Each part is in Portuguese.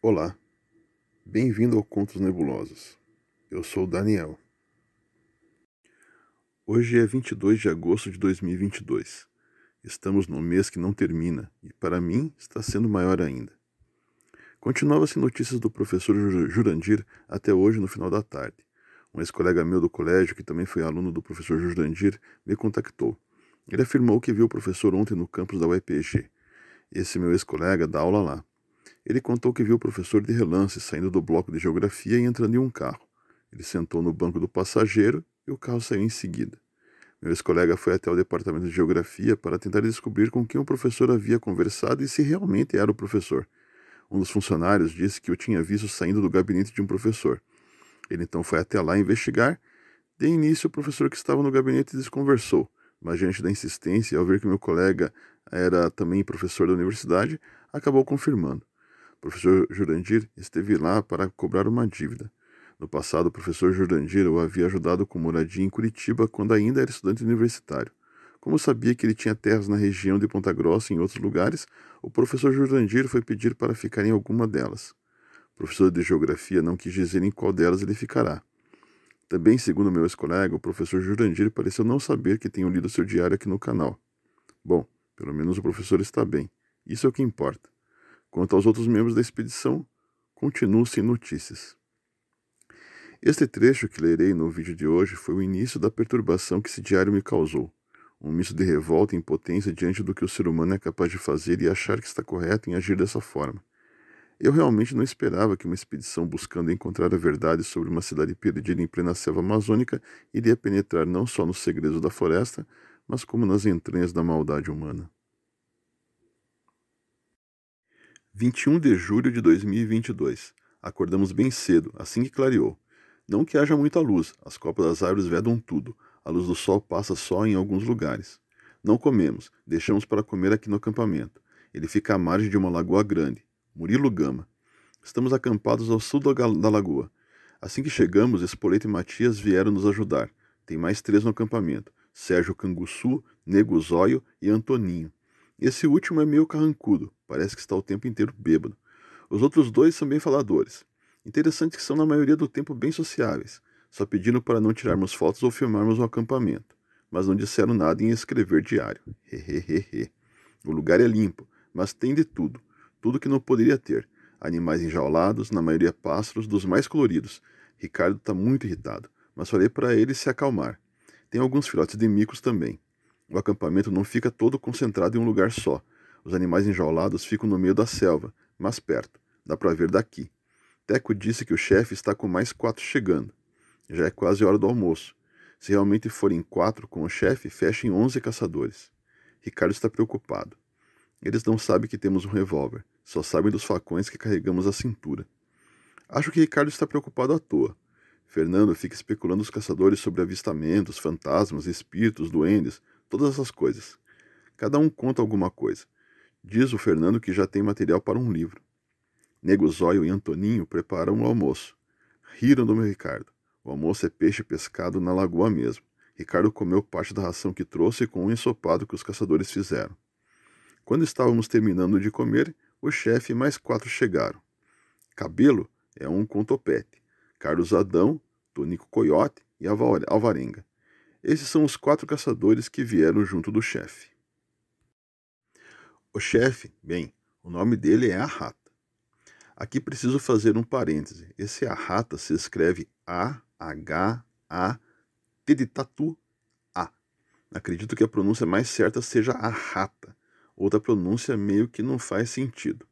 Olá, bem-vindo ao Contos Nebulosos. Eu sou o Daniel. Hoje é 22 de agosto de 2022. Estamos num mês que não termina e, para mim, está sendo maior ainda. Continuava-se notícias do professor Jurandir até hoje no final da tarde. Um ex-colega meu do colégio, que também foi aluno do professor Jurandir, me contactou. Ele afirmou que viu o professor ontem no campus da UEPG. Esse meu ex-colega dá aula lá. Ele contou que viu o professor de relance saindo do bloco de geografia e entrando em um carro. Ele sentou no banco do passageiro e o carro saiu em seguida. Meu ex-colega foi até o departamento de geografia para tentar descobrir com quem o professor havia conversado e se realmente era o professor. Um dos funcionários disse que o tinha visto saindo do gabinete de um professor. Ele então foi até lá investigar. De início, o professor que estava no gabinete desconversou, mas diante da insistência, ao ver que meu colega era também professor da universidade, acabou confirmando. O professor Jurandir esteve lá para cobrar uma dívida. No passado, o professor Jurandir o havia ajudado com moradia em Curitiba quando ainda era estudante universitário. Como sabia que ele tinha terras na região de Ponta Grossa e em outros lugares, o professor Jurandir foi pedir para ficar em alguma delas. O professor de geografia não quis dizer em qual delas ele ficará. Também, segundo meu ex-colega, o professor Jurandir pareceu não saber que tenho lido seu diário aqui no canal. Bom, pelo menos o professor está bem. Isso é o que importa. Quanto aos outros membros da expedição, continuo sem notícias. Este trecho que lerei no vídeo de hoje foi o início da perturbação que esse diário me causou. Um misto de revolta e impotência diante do que o ser humano é capaz de fazer e achar que está correto em agir dessa forma. Eu realmente não esperava que uma expedição buscando encontrar a verdade sobre uma cidade perdida em plena selva amazônica iria penetrar não só nos segredos da floresta, mas como nas entranhas da maldade humana. 21 de julho de 2022. Acordamos bem cedo, assim que clareou. Não que haja muita luz, as copas das árvores vedam tudo. A luz do sol passa só em alguns lugares. Não comemos, deixamos para comer aqui no acampamento. Ele fica à margem de uma lagoa grande. Murilo Gama. Estamos acampados ao sul da lagoa. Assim que chegamos, Espoleta e Matias vieram nos ajudar. Tem mais 3 no acampamento: Sérgio Canguçu, Nego Zóio e Antoninho. Esse último é meio carrancudo, parece que está o tempo inteiro bêbado. Os outros 2 são bem faladores. Interessante que são na maioria do tempo bem sociáveis. Só pediram para não tirarmos fotos ou filmarmos o acampamento. Mas não disseram nada em escrever diário. Hehehehe. O lugar é limpo, mas tem de tudo. Tudo que não poderia ter. Animais enjaulados, na maioria pássaros, dos mais coloridos. Ricardo está muito irritado, mas falei para ele se acalmar. Tem alguns filhotes de micos também. O acampamento não fica todo concentrado em um lugar só. Os animais enjaulados ficam no meio da selva, mas perto. Dá para ver daqui. Teco disse que o chefe está com mais 4 chegando. Já é quase hora do almoço. Se realmente forem 4 com o chefe, fechem 11 caçadores. Ricardo está preocupado. Eles não sabem que temos um revólver. Só sabem dos facões que carregamos à cintura. Acho que Ricardo está preocupado à toa. Fernando fica especulando os caçadores sobre avistamentos, fantasmas, espíritos, duendes, todas essas coisas. Cada um conta alguma coisa. Diz o Fernando que já tem material para um livro. Nego Zóio e Antoninho preparam o almoço. Riram do meu Ricardo. O almoço é peixe pescado na lagoa mesmo. Ricardo comeu parte da ração que trouxe com um ensopado que os caçadores fizeram. Quando estávamos terminando de comer, o chefe e mais 4 chegaram. Cabelo é um com topete. Carlos Adão, Tonico Coiote e Alvarenga. Esses são os 4 caçadores que vieram junto do chefe. O chefe, bem, o nome dele é Arrata. Aqui preciso fazer um parêntese. Esse Arrata se escreve A-H-A-T de tatu, A. Acredito que a pronúncia mais certa seja Arrata. Outra pronúncia meio que não faz sentido.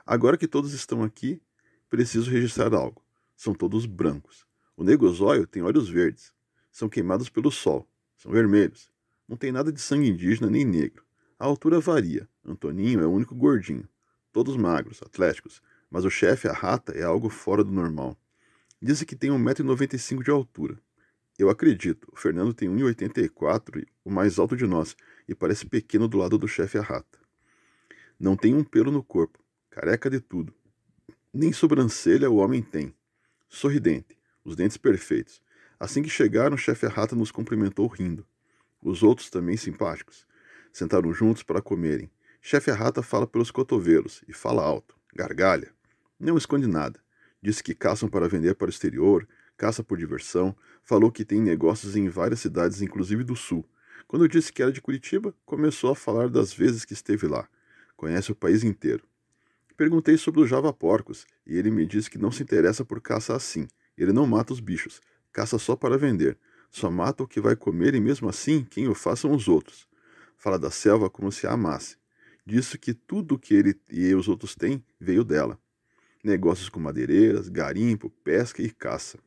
Agora que todos estão aqui, preciso registrar algo. São todos brancos. O Negozóio tem olhos verdes. São queimados pelo sol. São vermelhos. Não tem nada de sangue indígena nem negro. A altura varia. Antoninho é o único gordinho. Todos magros, atléticos, mas o chefe, a rata, é algo fora do normal. Dizem que tem 1,95 m de altura. Eu acredito, o Fernando tem 1,84 m, o mais alto de nós, e parece pequeno do lado do chefe, a rata. Não tem um pelo no corpo, careca de tudo. Nem sobrancelha o homem tem. Sorridente, os dentes perfeitos. Assim que chegaram, o chefe, a rata, nos cumprimentou rindo. Os outros também simpáticos. Sentaram juntos para comerem. Chefe Arrata fala pelos cotovelos e fala alto, gargalha. Não esconde nada. Disse que caçam para vender para o exterior, caça por diversão, falou que tem negócios em várias cidades, inclusive do sul. Quando eu disse que era de Curitiba, começou a falar das vezes que esteve lá. Conhece o país inteiro. Perguntei sobre os javaporcos, e ele me disse que não se interessa por caça assim. Ele não mata os bichos, caça só para vender. Só mata o que vai comer e mesmo assim quem o faz são os outros. Fala da selva como se a amasse. Disse que tudo que ele e os outros têm veio dela. Negócios com madeireiras, garimpo, pesca e caça.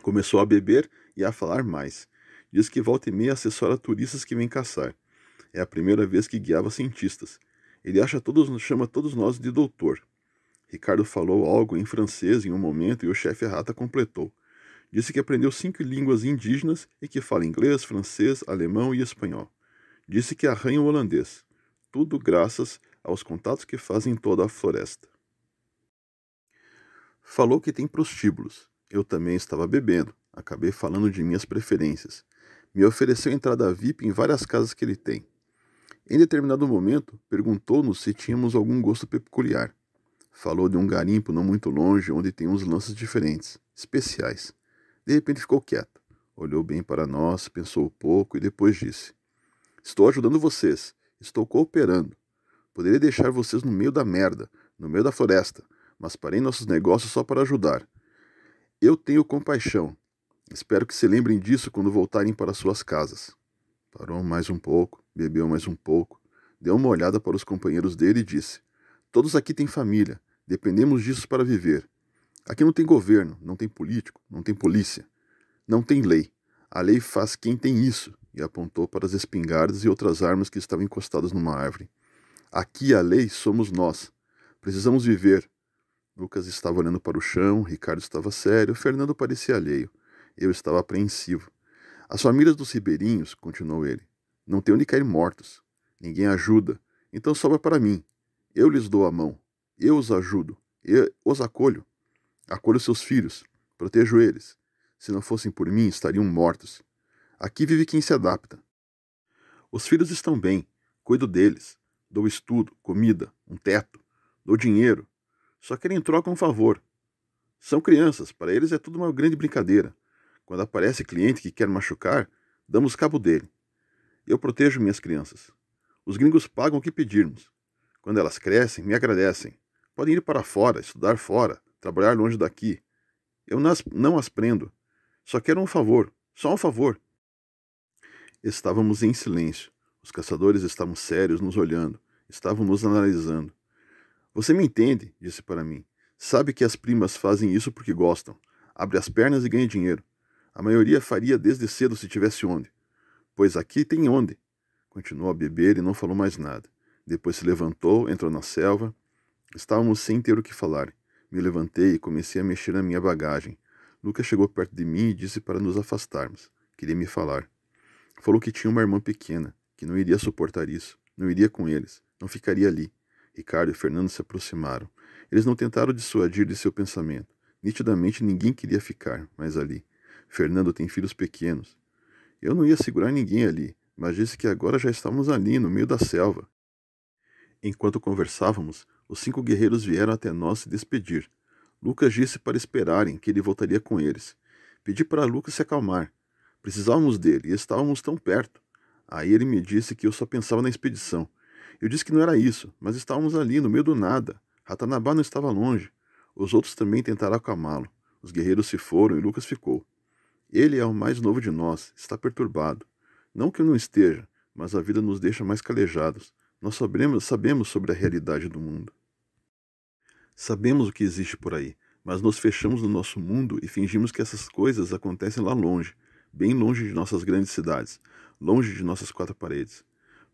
Começou a beber e a falar mais. Diz que volta e meia assessora turistas que vêm caçar. É a primeira vez que guiava cientistas. Ele chama todos nós de doutor. Ricardo falou algo em francês em um momento e o chefe Rata completou. Disse que aprendeu 5 línguas indígenas e que fala inglês, francês, alemão e espanhol. Disse que arranha o holandês. Tudo graças aos contatos que fazem em toda a floresta. Falou que tem prostíbulos. Eu também estava bebendo. Acabei falando de minhas preferências. Me ofereceu entrada VIP em várias casas que ele tem. Em determinado momento, perguntou-nos se tínhamos algum gosto peculiar. Falou de um garimpo não muito longe, onde tem uns lances diferentes, especiais. De repente ficou quieto. Olhou bem para nós, pensou um pouco e depois disse: Estou ajudando vocês. Estou cooperando. Poderia deixar vocês no meio da merda, no meio da floresta, mas parei nossos negócios só para ajudar. Eu tenho compaixão. Espero que se lembrem disso quando voltarem para suas casas. Parou mais um pouco, bebeu mais um pouco, deu uma olhada para os companheiros dele e disse: Todos aqui têm família, dependemos disso para viver. Aqui não tem governo, não tem político, não tem polícia, não tem lei. A lei faz quem tem isso, e apontou para as espingardas e outras armas que estavam encostadas numa árvore. Aqui a lei somos nós. Precisamos viver. Lucas estava olhando para o chão, Ricardo estava sério, Fernando parecia alheio. Eu estava apreensivo. As famílias dos ribeirinhos, continuou ele, não têm onde cair mortos. Ninguém ajuda, então sobra para mim. Eu lhes dou a mão. Eu os ajudo. Eu os acolho. Acolho seus filhos. Protejo eles. Se não fossem por mim, estariam mortos. Aqui vive quem se adapta. Os filhos estão bem. Cuido deles. Dou estudo, comida, um teto. Dou dinheiro. Só querem em troca um favor. São crianças, para eles é tudo uma grande brincadeira. Quando aparece cliente que quer machucar, damos cabo dele. Eu protejo minhas crianças. Os gringos pagam o que pedirmos. Quando elas crescem, me agradecem. Podem ir para fora, estudar fora, trabalhar longe daqui. Eu não as prendo. Só quero um favor, só um favor. Estávamos em silêncio. Os caçadores estavam sérios, nos olhando. Estavam nos analisando. Você me entende, disse para mim. Sabe que as primas fazem isso porque gostam. Abre as pernas e ganha dinheiro. A maioria faria desde cedo se tivesse onde. Pois aqui tem onde. Continuou a beber e não falou mais nada. Depois se levantou, entrou na selva. Estávamos sem ter o que falar. Me levantei e comecei a mexer na minha bagagem. Lucas chegou perto de mim e disse para nos afastarmos. Queria me falar. Falou que tinha uma irmã pequena, que não iria suportar isso. Não iria com eles. Não ficaria ali. Ricardo e Fernando se aproximaram. Eles não tentaram dissuadir de seu pensamento. Nitidamente ninguém queria ficar mais ali. Fernando tem filhos pequenos. Eu não ia segurar ninguém ali, mas disse que agora já estávamos ali, no meio da selva. Enquanto conversávamos, os 5 guerreiros vieram até nós se despedir. Lucas disse para esperarem, que ele voltaria com eles. Pedi para Lucas se acalmar. Precisávamos dele e estávamos tão perto. Aí ele me disse que eu só pensava na expedição. Eu disse que não era isso, mas estávamos ali, no meio do nada. Ratanabá não estava longe. Os outros também tentaram acalmá-lo. Os guerreiros se foram e Lucas ficou. Ele é o mais novo de nós, está perturbado. Não que eu não esteja, mas a vida nos deixa mais calejados. Nós sabemos sobre a realidade do mundo. Sabemos o que existe por aí, mas nos fechamos no nosso mundo e fingimos que essas coisas acontecem lá longe, bem longe de nossas grandes cidades, longe de nossas 4 paredes.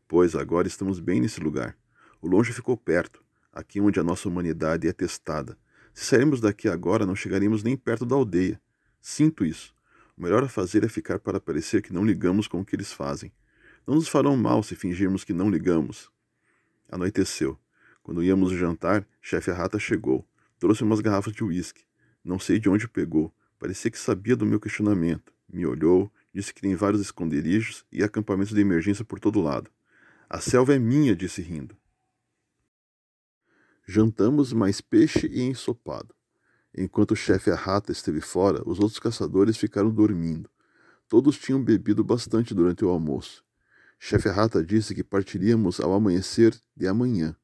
Pois agora estamos bem nesse lugar. O longe ficou perto, aqui onde a nossa humanidade é testada. Se sairmos daqui agora, não chegaremos nem perto da aldeia. Sinto isso. O melhor a fazer é ficar para parecer que não ligamos com o que eles fazem. Não nos farão mal se fingirmos que não ligamos. Anoiteceu. Quando íamos jantar, chefe Rata chegou. Trouxe umas garrafas de uísque. Não sei de onde pegou. Parecia que sabia do meu questionamento. Me olhou, disse que tem vários esconderijos e acampamentos de emergência por todo lado. A selva é minha, disse rindo. Jantamos mais peixe e ensopado. Enquanto o chefe Arrata esteve fora, os outros caçadores ficaram dormindo. Todos tinham bebido bastante durante o almoço. Chefe Arrata disse que partiríamos ao amanhecer de amanhã.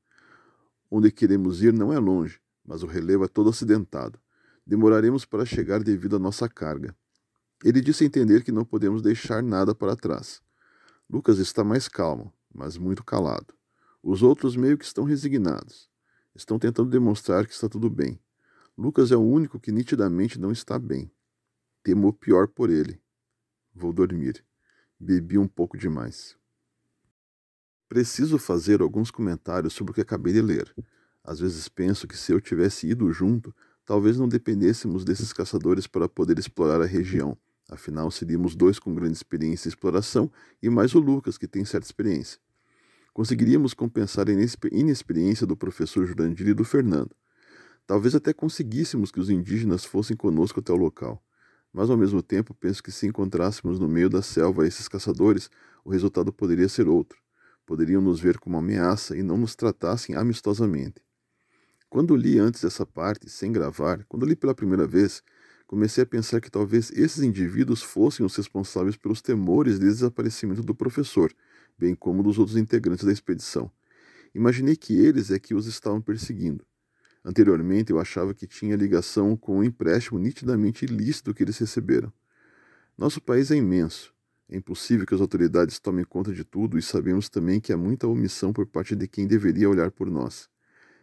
Onde queremos ir não é longe, mas o relevo é todo acidentado. Demoraremos para chegar devido à nossa carga. Ele disse entender que não podemos deixar nada para trás. Lucas está mais calmo, mas muito calado. Os outros meio que estão resignados. Estão tentando demonstrar que está tudo bem. Lucas é o único que nitidamente não está bem. Temo o pior por ele. Vou dormir. Bebi um pouco demais. Preciso fazer alguns comentários sobre o que acabei de ler. Às vezes penso que se eu tivesse ido junto, talvez não dependêssemos desses caçadores para poder explorar a região. Afinal, seríamos dois com grande experiência em exploração e mais o Lucas, que tem certa experiência. Conseguiríamos compensar a inexperiência do professor Jurandir e do Fernando. Talvez até conseguíssemos que os indígenas fossem conosco até o local. Mas ao mesmo tempo penso que se encontrássemos no meio da selva esses caçadores, o resultado poderia ser outro. Poderiam nos ver como ameaça e não nos tratassem amistosamente. Quando li antes dessa parte, sem gravar, quando li pela primeira vez, comecei a pensar que talvez esses indivíduos fossem os responsáveis pelos temores de desaparecimento do professor, bem como dos outros integrantes da expedição. Imaginei que eles é que os estavam perseguindo. Anteriormente, eu achava que tinha ligação com um empréstimo nitidamente ilícito que eles receberam. Nosso país é imenso. É impossível que as autoridades tomem conta de tudo e sabemos também que há muita omissão por parte de quem deveria olhar por nós.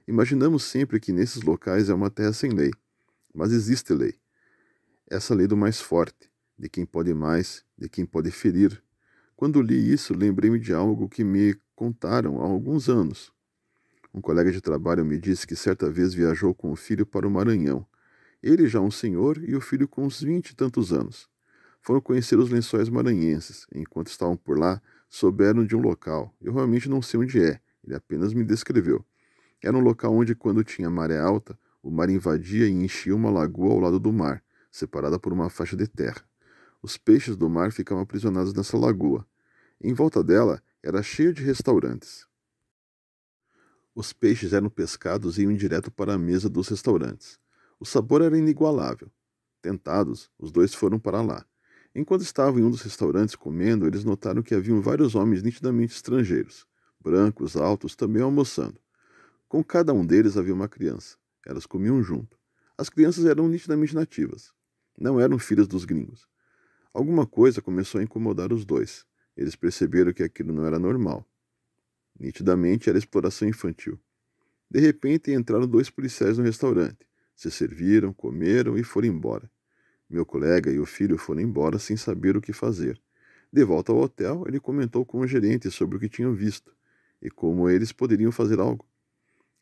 Imaginamos sempre que nesses locais é uma terra sem lei. Mas existe lei. Essa lei do mais forte, de quem pode mais, de quem pode ferir. Quando li isso, lembrei-me de algo que me contaram há alguns anos. Um colega de trabalho me disse que certa vez viajou com o filho para o Maranhão. Ele já um senhor e o filho com uns 20 e tantos anos. Foram conhecer os Lençóis Maranhenses. Enquanto estavam por lá, souberam de um local. Eu realmente não sei onde é, ele apenas me descreveu. Era um local onde, quando tinha maré alta, o mar invadia e enchia uma lagoa ao lado do mar, separada por uma faixa de terra. Os peixes do mar ficavam aprisionados nessa lagoa. Em volta dela era cheia de restaurantes. Os peixes eram pescados e iam direto para a mesa dos restaurantes. O sabor era inigualável. Tentados, os dois foram para lá. Enquanto estavam em um dos restaurantes comendo, eles notaram que haviam vários homens nitidamente estrangeiros, brancos, altos, também almoçando. Com cada um deles havia uma criança. Elas comiam junto. As crianças eram nitidamente nativas. Não eram filhas dos gringos. Alguma coisa começou a incomodar os dois. Eles perceberam que aquilo não era normal. Nitidamente era exploração infantil. De repente entraram dois policiais no restaurante. Se serviram, comeram e foram embora. Meu colega e o filho foram embora sem saber o que fazer. De volta ao hotel, ele comentou com o gerente sobre o que tinham visto e como eles poderiam fazer algo.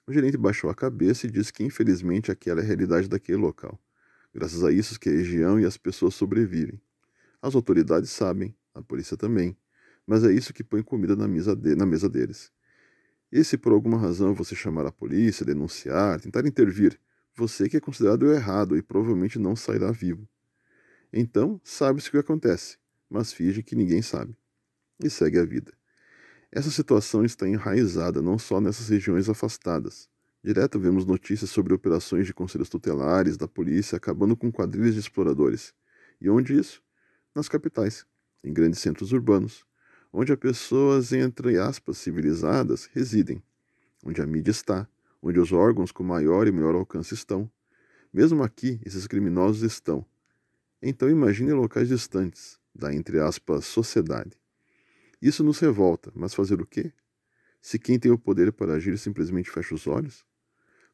O gerente baixou a cabeça e disse que infelizmente aquela é a realidade daquele local. Graças a isso que a região e as pessoas sobrevivem. As autoridades sabem, a polícia também, mas é isso que põe comida na mesa deles. E se por alguma razão você chamar a polícia, denunciar, tentar intervir, você que é considerado o errado e provavelmente não sairá vivo. Então, sabe-se o que acontece, mas finge que ninguém sabe. E segue a vida. Essa situação está enraizada não só nessas regiões afastadas. Direto vemos notícias sobre operações de conselhos tutelares da polícia acabando com quadrilhas de exploradores. E onde isso? Nas capitais, em grandes centros urbanos, onde as pessoas, entre aspas, civilizadas, residem, onde a mídia está, onde os órgãos com maior e melhor alcance estão. Mesmo aqui, esses criminosos estão. Então imagine locais distantes da, entre aspas, sociedade. Isso nos revolta, mas fazer o quê? Se quem tem o poder para agir simplesmente fecha os olhos?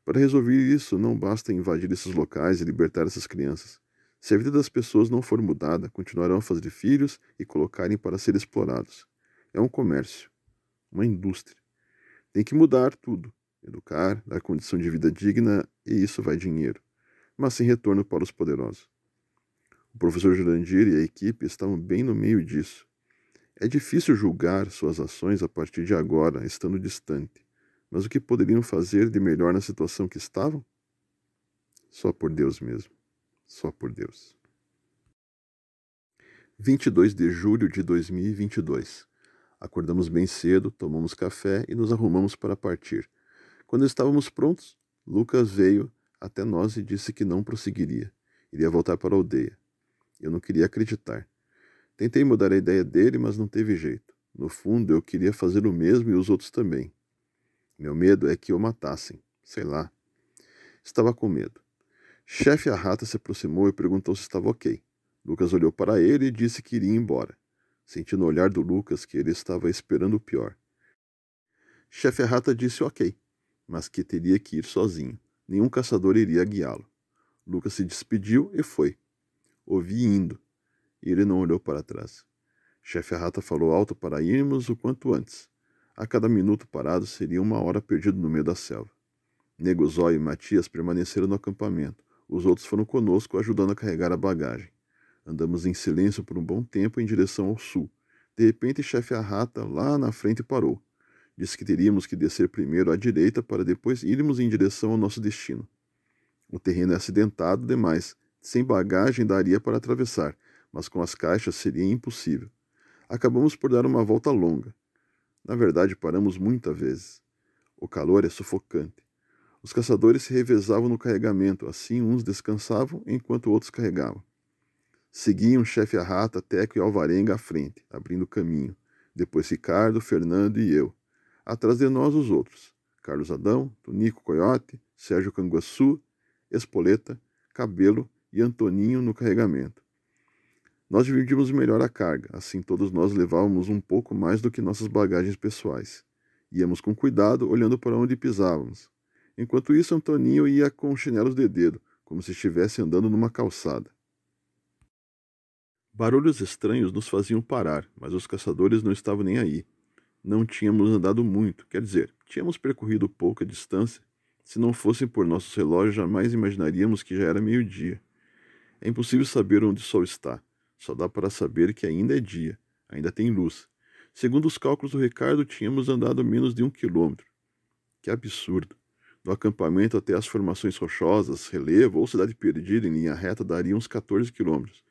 Para resolver isso, não basta invadir esses locais e libertar essas crianças. Se a vida das pessoas não for mudada, continuarão a fazer filhos e colocarem para ser explorados. É um comércio, uma indústria. Tem que mudar tudo. Educar, dar condição de vida digna, e isso vai dinheiro. Mas sem retorno para os poderosos. O professor Jurandir e a equipe estavam bem no meio disso. É difícil julgar suas ações a partir de agora, estando distante. Mas o que poderiam fazer de melhor na situação que estavam? Só por Deus mesmo. Só por Deus. 22 de julho de 2022. Acordamos bem cedo, tomamos café e nos arrumamos para partir. Quando estávamos prontos, Lucas veio até nós e disse que não prosseguiria. Iria voltar para a aldeia. Eu não queria acreditar. Tentei mudar a ideia dele, mas não teve jeito. No fundo, eu queria fazer o mesmo e os outros também. Meu medo é que o matassem. Sei lá. Estava com medo. Chefe Arrata se aproximou e perguntou se estava ok. Lucas olhou para ele e disse que iria embora. Senti no olhar do Lucas que ele estava esperando o pior. Chefe Arrata disse ok, mas que teria que ir sozinho. Nenhum caçador iria guiá-lo. Lucas se despediu e foi. Ouvi indo, e ele não olhou para trás. Chefe Arrata falou alto para irmos o quanto antes. A cada minuto parado seria 1 hora perdido no meio da selva. Nego Zóio e Matias permaneceram no acampamento. Os outros foram conosco, ajudando a carregar a bagagem. Andamos em silêncio por um bom tempo em direção ao sul. De repente, Chefe Arrata lá na frente parou. Disse que teríamos que descer primeiro à direita para depois irmos em direção ao nosso destino. O terreno é acidentado demais. Sem bagagem daria para atravessar, mas com as caixas seria impossível. Acabamos por dar uma volta longa. Na verdade, paramos muitas vezes. O calor é sufocante. Os caçadores se revezavam no carregamento, assim uns descansavam enquanto outros carregavam. Seguiam Chefe Arrata, Teco e Alvarenga à frente, abrindo caminho. Depois Ricardo, Fernando e eu. Atrás de nós os outros. Carlos Adão, Tonico Coiote, Sérgio Canguaçu, Espoleta, Cabelo e Antoninho no carregamento. Nós dividimos melhor a carga, assim todos nós levávamos um pouco mais do que nossas bagagens pessoais. Íamos com cuidado, olhando para onde pisávamos. Enquanto isso, Antoninho ia com chinelos de dedo, como se estivesse andando numa calçada. Barulhos estranhos nos faziam parar, mas os caçadores não estavam nem aí. Não tínhamos andado muito, quer dizer, tínhamos percorrido pouca distância. Se não fossem por nossos relógios, jamais imaginaríamos que já era meio-dia. É impossível saber onde o sol está. Só dá para saber que ainda é dia, ainda tem luz. Segundo os cálculos do Ricardo, tínhamos andado menos de 1 quilômetro. Que absurdo! Do acampamento até as formações rochosas, relevo ou cidade perdida em linha reta daria uns 14 quilômetros.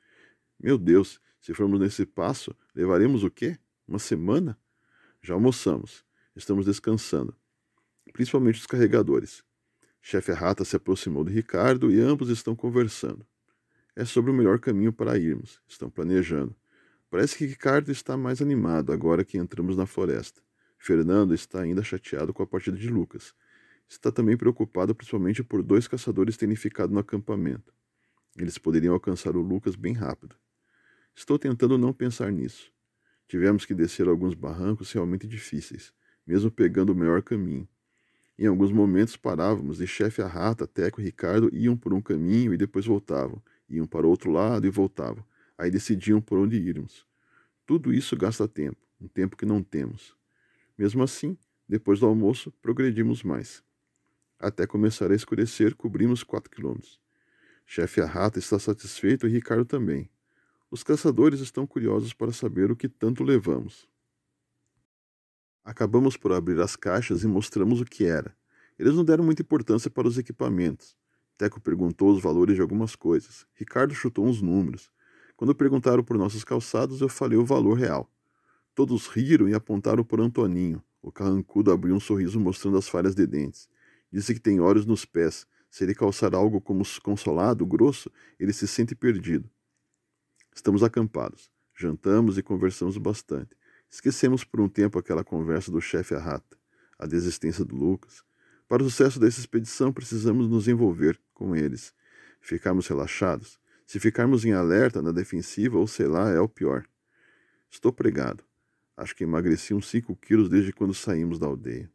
Meu Deus, se formos nesse passo, levaremos o quê? Uma semana? Já almoçamos. Estamos descansando. Principalmente os carregadores. Chefe Arrata se aproximou de Ricardo e ambos estão conversando. É sobre o melhor caminho para irmos. Estão planejando. Parece que Ricardo está mais animado agora que entramos na floresta. Fernando está ainda chateado com a partida de Lucas. Está também preocupado principalmente por 2 caçadores terem ficado no acampamento. Eles poderiam alcançar o Lucas bem rápido. Estou tentando não pensar nisso. Tivemos que descer alguns barrancos realmente difíceis, mesmo pegando o melhor caminho. Em alguns momentos parávamos e Chefe Arrata, Teco e Ricardo iam por um caminho e depois voltavam. Iam para o outro lado e voltavam. Aí decidiam por onde irmos. Tudo isso gasta tempo, um tempo que não temos. Mesmo assim, depois do almoço, progredimos mais. Até começar a escurecer, cobrimos 4 quilômetros. Chefe Arrata está satisfeito e Ricardo também. Os caçadores estão curiosos para saber o que tanto levamos. Acabamos por abrir as caixas e mostramos o que era. Eles não deram muita importância para os equipamentos. Teco perguntou os valores de algumas coisas. Ricardo chutou uns números. Quando perguntaram por nossos calçados, eu falei o valor real. Todos riram e apontaram por Antoninho. O carrancudo abriu um sorriso mostrando as falhas de dentes. Disse que tem olhos nos pés. Se ele calçar algo como consolado, grosso, ele se sente perdido. Estamos acampados. Jantamos e conversamos bastante. Esquecemos por um tempo aquela conversa do chefe Arrata, a desistência do Lucas. Para o sucesso dessa expedição, precisamos nos envolver com eles. Ficarmos relaxados. Se ficarmos em alerta, na defensiva, ou sei lá, é o pior. Estou pregado. Acho que emagreci uns 5 quilos desde quando saímos da aldeia.